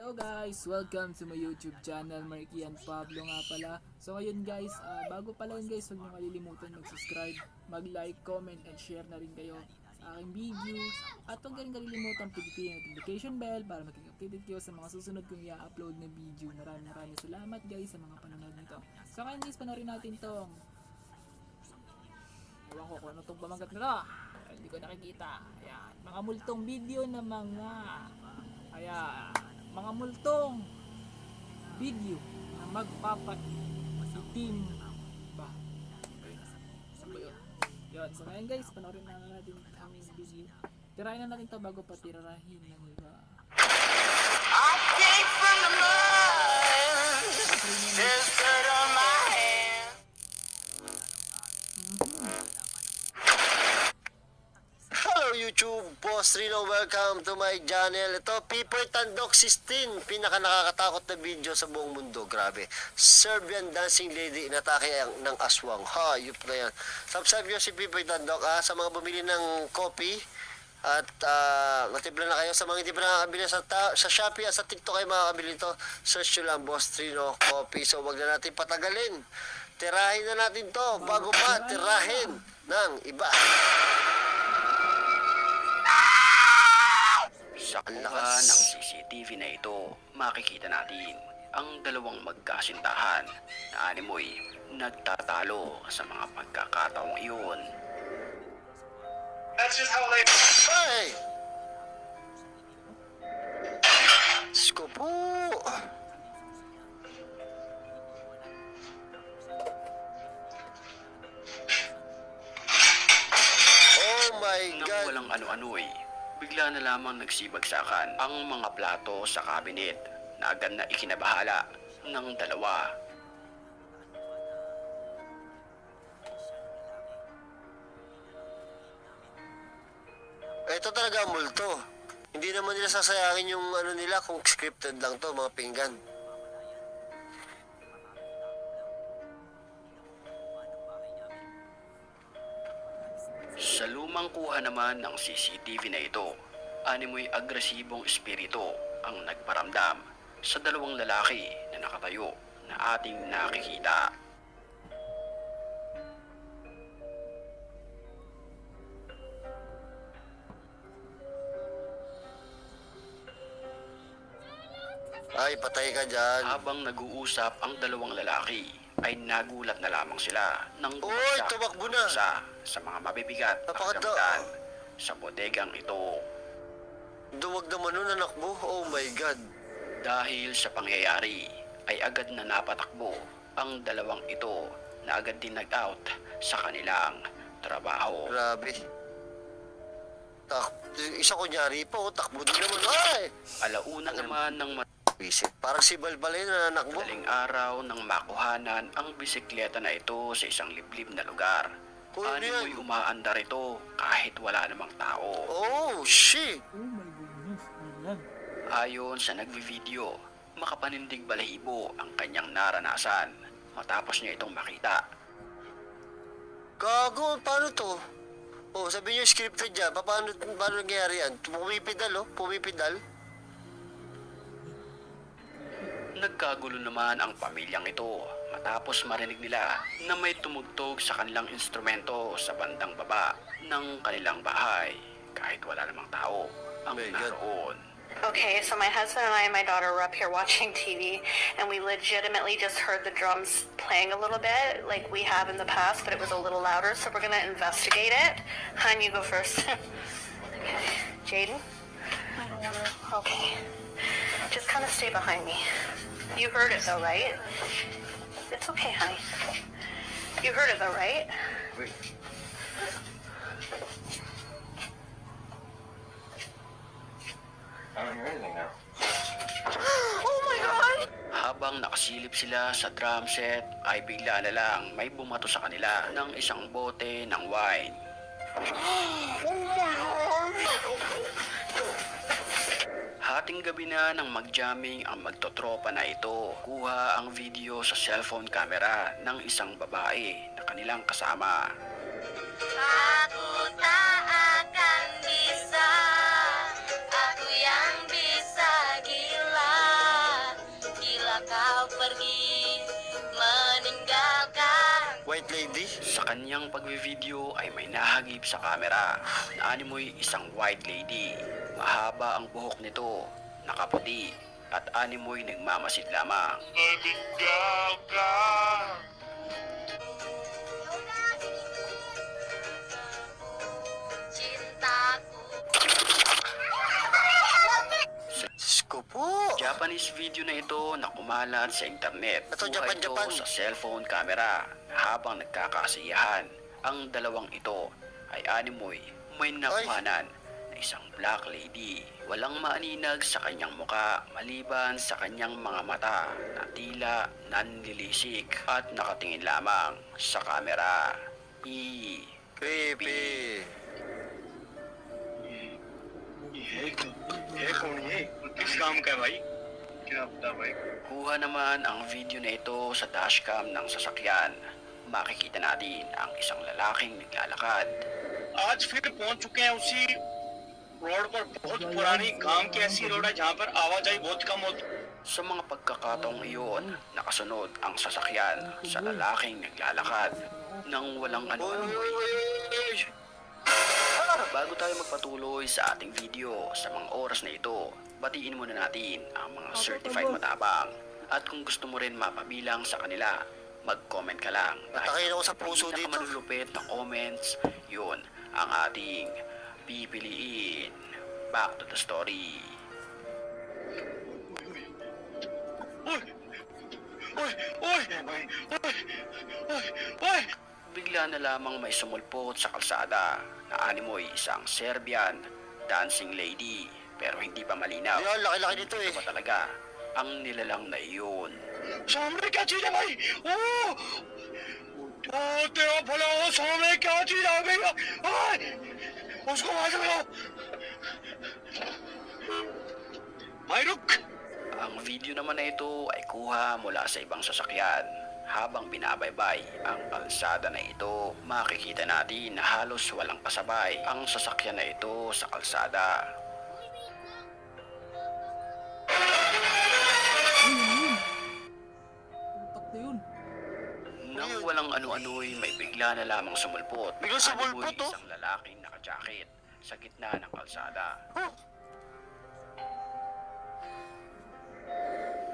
Hello guys! Welcome to my YouTube channel, Markian Pablo nga pala. So ngayon guys, bago pala yun guys, huwag nyo kalilimutan mag-subscribe, mag-like, comment, and share na rin kayo sa aking video. At huwag rin kalilimutan pindutin yung notification bell para maging updated kayo sa mga susunod kong i-upload na video. Maraming salamat guys sa mga panonood nito. So ngayon guys, panoorin natin tong ewan ko kung ano itong pamagat na to. Hindi ko nakikita. Ayan, mga multong video na mga multong video na magpapaitim ba? Saan ba yun? Yun, so ngayon guys, panoorin na natin ang video. Tirahin na natin to bago pa tirahin ng iba. I take from the mud, there's dirt on my hand. Hello YouTube, Boss Rino, welcome to my channel. Ito, Pipoy Tandok 16, pinaka nakakatakot na video sa buong mundo. Grabe, Serbian dancing lady inatake ng aswang. Hayop na yan. Subscribe nyo si Pipoy Tandok sa mga bumili ng coffee. At matibla na kayo sa mga hindi pa nakakabili sa Shopee at sa TikTok kayo makakabili ito. Search nyo lang Boss Trino Coffee. So wag na natin patagalin. Tirahin na natin to bago pa tirahin ng iba. Sa kuha ng CCTV na ito, makikita natin ang dalawang magkasintahan na animoy nagtatalo sa mga pagkakataong iyon. That's just how they... Hey! Sko po! Oh my Nang God! walang ano-ano'y, bigla na lamang nagsibagsakan ang mga plato sa kabinet na agad na ikinabahala ng dalawa. Ito talaga ang multo. Hindi naman nila sasayangin yung ano nila kung scripted lang to, mga pinggan. Sa lumang kuha naman ng CCTV na ito, animoy agresibong espiritu ang nagparamdam sa dalawang lalaki na nakatayo na ating nakikita. Ay, patay ka dyan. Habang nag-uusap ang dalawang lalaki, ay nagulat na lamang sila nang Uy, bumagsak tumakbo na. sa mga mabibigat na Napakada- kagamitan sa bodegang ito. Duwag naman nun anak mo. Oh my God. Dahil sa pangyayari, ay agad na napatakbo ang dalawang ito na agad din nag-out sa kanilang trabaho. Grabe. Isa kunyari po, takbo din naman. Ay! Alauna naman ng Visit. Parang si Balbalay na anak mo. madaling araw nang makuhanan ang bisikleta na ito sa isang liblib na lugar. Uy, ano Animoy yan? umaandar ito kahit wala namang tao. Oh, shit. Oh my goodness, ayan. Ayon sa nagvi-video, makapanindig balahibo ang kanyang naranasan matapos niya itong makita. Gago, paano to? Oh, sabi niyo scripted dyan. Paano nangyari yan? Pumipidal, oh. Pumipidal. Nagkagulo naman ang pamilyang ito matapos marinig nila na may tumugtog sa kanilang instrumento sa bandang baba ng kanilang bahay kahit wala namang tao ang My God. naroon. Okay, so my husband and I and my daughter were up here watching TV, and we legitimately just heard the drums playing a little bit, like we have in the past, but it was a little louder, so we're gonna investigate it. Han, you go first. Okay. Jaden? Okay. Just kind of stay behind me. You heard it though, right? It's okay, honey. You heard it though, right? I don't hear anything now. Oh my God! Habang nakasilip sila sa drum set ay bigla na lang may bumato sa kanila ng isang bote ng wine. Hating gabi na nang mag-jamming ang magtotropa na ito. Kuha ang video sa cellphone camera ng isang babae na kanilang kasama. Aku tak akan bisa, aku yang bisa gila. kanyang pagvi-video ay may nahagip sa camera na animoy isang white lady. Mahaba ang buhok nito, nakaputi, at animoy nagmamasid lamang. Cintaku. Diyos ko po. Japanese video na ito na kumalat sa internet. Ito, Kuha ito Japan. sa cellphone camera habang nagkakasiyahan. Ang dalawang ito ay animoy may nakuhanan na isang black lady. Walang maaninag sa kanyang muka maliban sa kanyang mga mata na tila nanlilisik at nakatingin lamang sa camera. Creepy. ये कौन है किस काम का है भाई क्या पता भाई Kuha naman ang video na ito sa dashcam ng sasakyan. Makikita natin ang isang lalaking naglalakad. आज फिर पहुंच चुके हैं उसी रोड पर बहुत पुरानी गांव की ऐसी रोड है जहाँ पर आवाजाही बहुत कम होती Sa mga pagkakataong iyon, nakasunod ang sasakyan sa lalaking naglalakad nang walang ano-ano. Bago tayo magpatuloy sa ating video sa mga oras na ito, batiin muna natin ang mga certified matabang. At kung gusto mo rin mapabilang sa kanila, mag-comment ka lang. Natakin ako sa puso dito. Pinakamalulupit na comments, yun ang ating pipiliin. Back to the story. ओए ओए ओए ओए ओए ओए Bigla na lamang may sumulpot sa kalsada na animoy isang Serbian dancing lady pero hindi pa malinaw. Ayun, laki-laki nito eh. Ito ba talaga ang nilalang na iyon? सामने क्या चीज है भाई ओ ओ तेरा भला हो सामने क्या चीज आ गई है? ओए उसको वहां से मिलो भाई रुक Ang video naman na ito ay kuha mula sa ibang sasakyan. Habang binabaybay ang kalsada na ito, makikita natin na halos walang pasabay ang sasakyan na ito sa kalsada. Putak na yun. Nang walang ano-ano'y may bigla na lamang sumulpot. Biglang sumulpot, Animoy oh. isang lalaking naka-jacket sa gitna ng kalsada.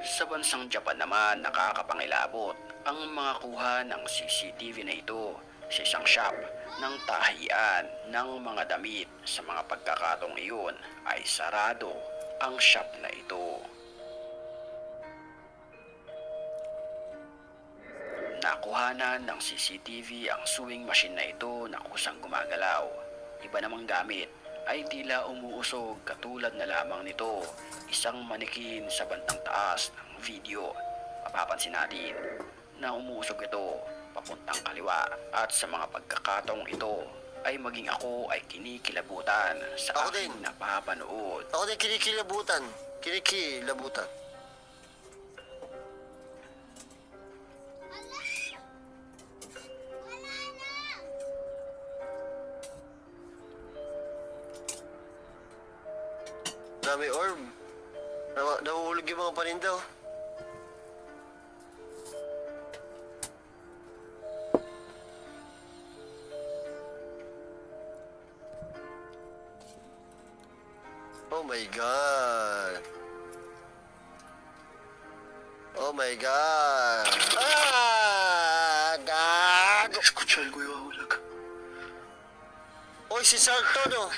Sa bansang Japan naman, nakakapangilabot ang mga kuha ng CCTV na ito sa isang shop ng tahian ng mga damit. Sa mga pagkakataong iyon ay sarado ang shop na ito. Nakuhanan ng CCTV ang sewing machine na ito na kusang gumagalaw. Iba namang gamit ay tila umuusog katulad na lamang nito, isang manikin sa bandang taas ng video. Mapapansin natin na umuusog ito papuntang kaliwa at sa mga pagkakataong ito ay maging ako ay kinikilabutan sa Ako aking din. napapanood. Ako din kinikilabutan. Kinikilabutan. Dami orb. Nahuhulog yung mga paninda oh. Oh my God. Oh my God. Gago. escucha algo iba a volar Oy, si Sarto, no?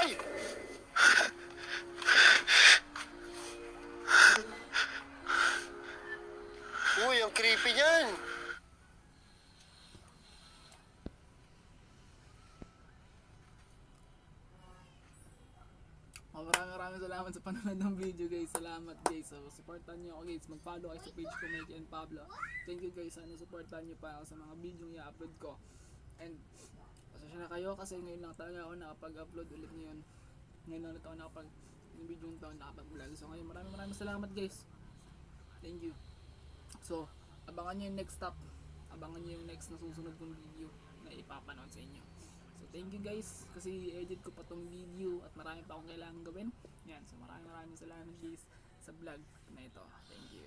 Ay! Uy, ang creepy niyan. Maraming salamat sa panonood ng video guys. Salamat guys. So, supportan nyo ako guys. Mag-follow kayo sa page ko, Mikey and Pablo. Thank you guys. Sana supportan nyo pa ako sa mga video yung i-upload ko. And, pasensya na kayo kasi ngayon lang talaga ako nakapag-upload ulit ngayon. Ngayon lang ulit ako yung video yung taon nakapag-vlog. So ngayon maraming salamat guys. Thank you. So, abangan nyo yung next stop. Abangan nyo yung next na susunod kong video na ipapanood sa inyo. So, thank you guys kasi edit ko pa tong video at marami pa akong kailangan gawin. Yan, so maraming salamat guys sa vlog na ito. Thank you.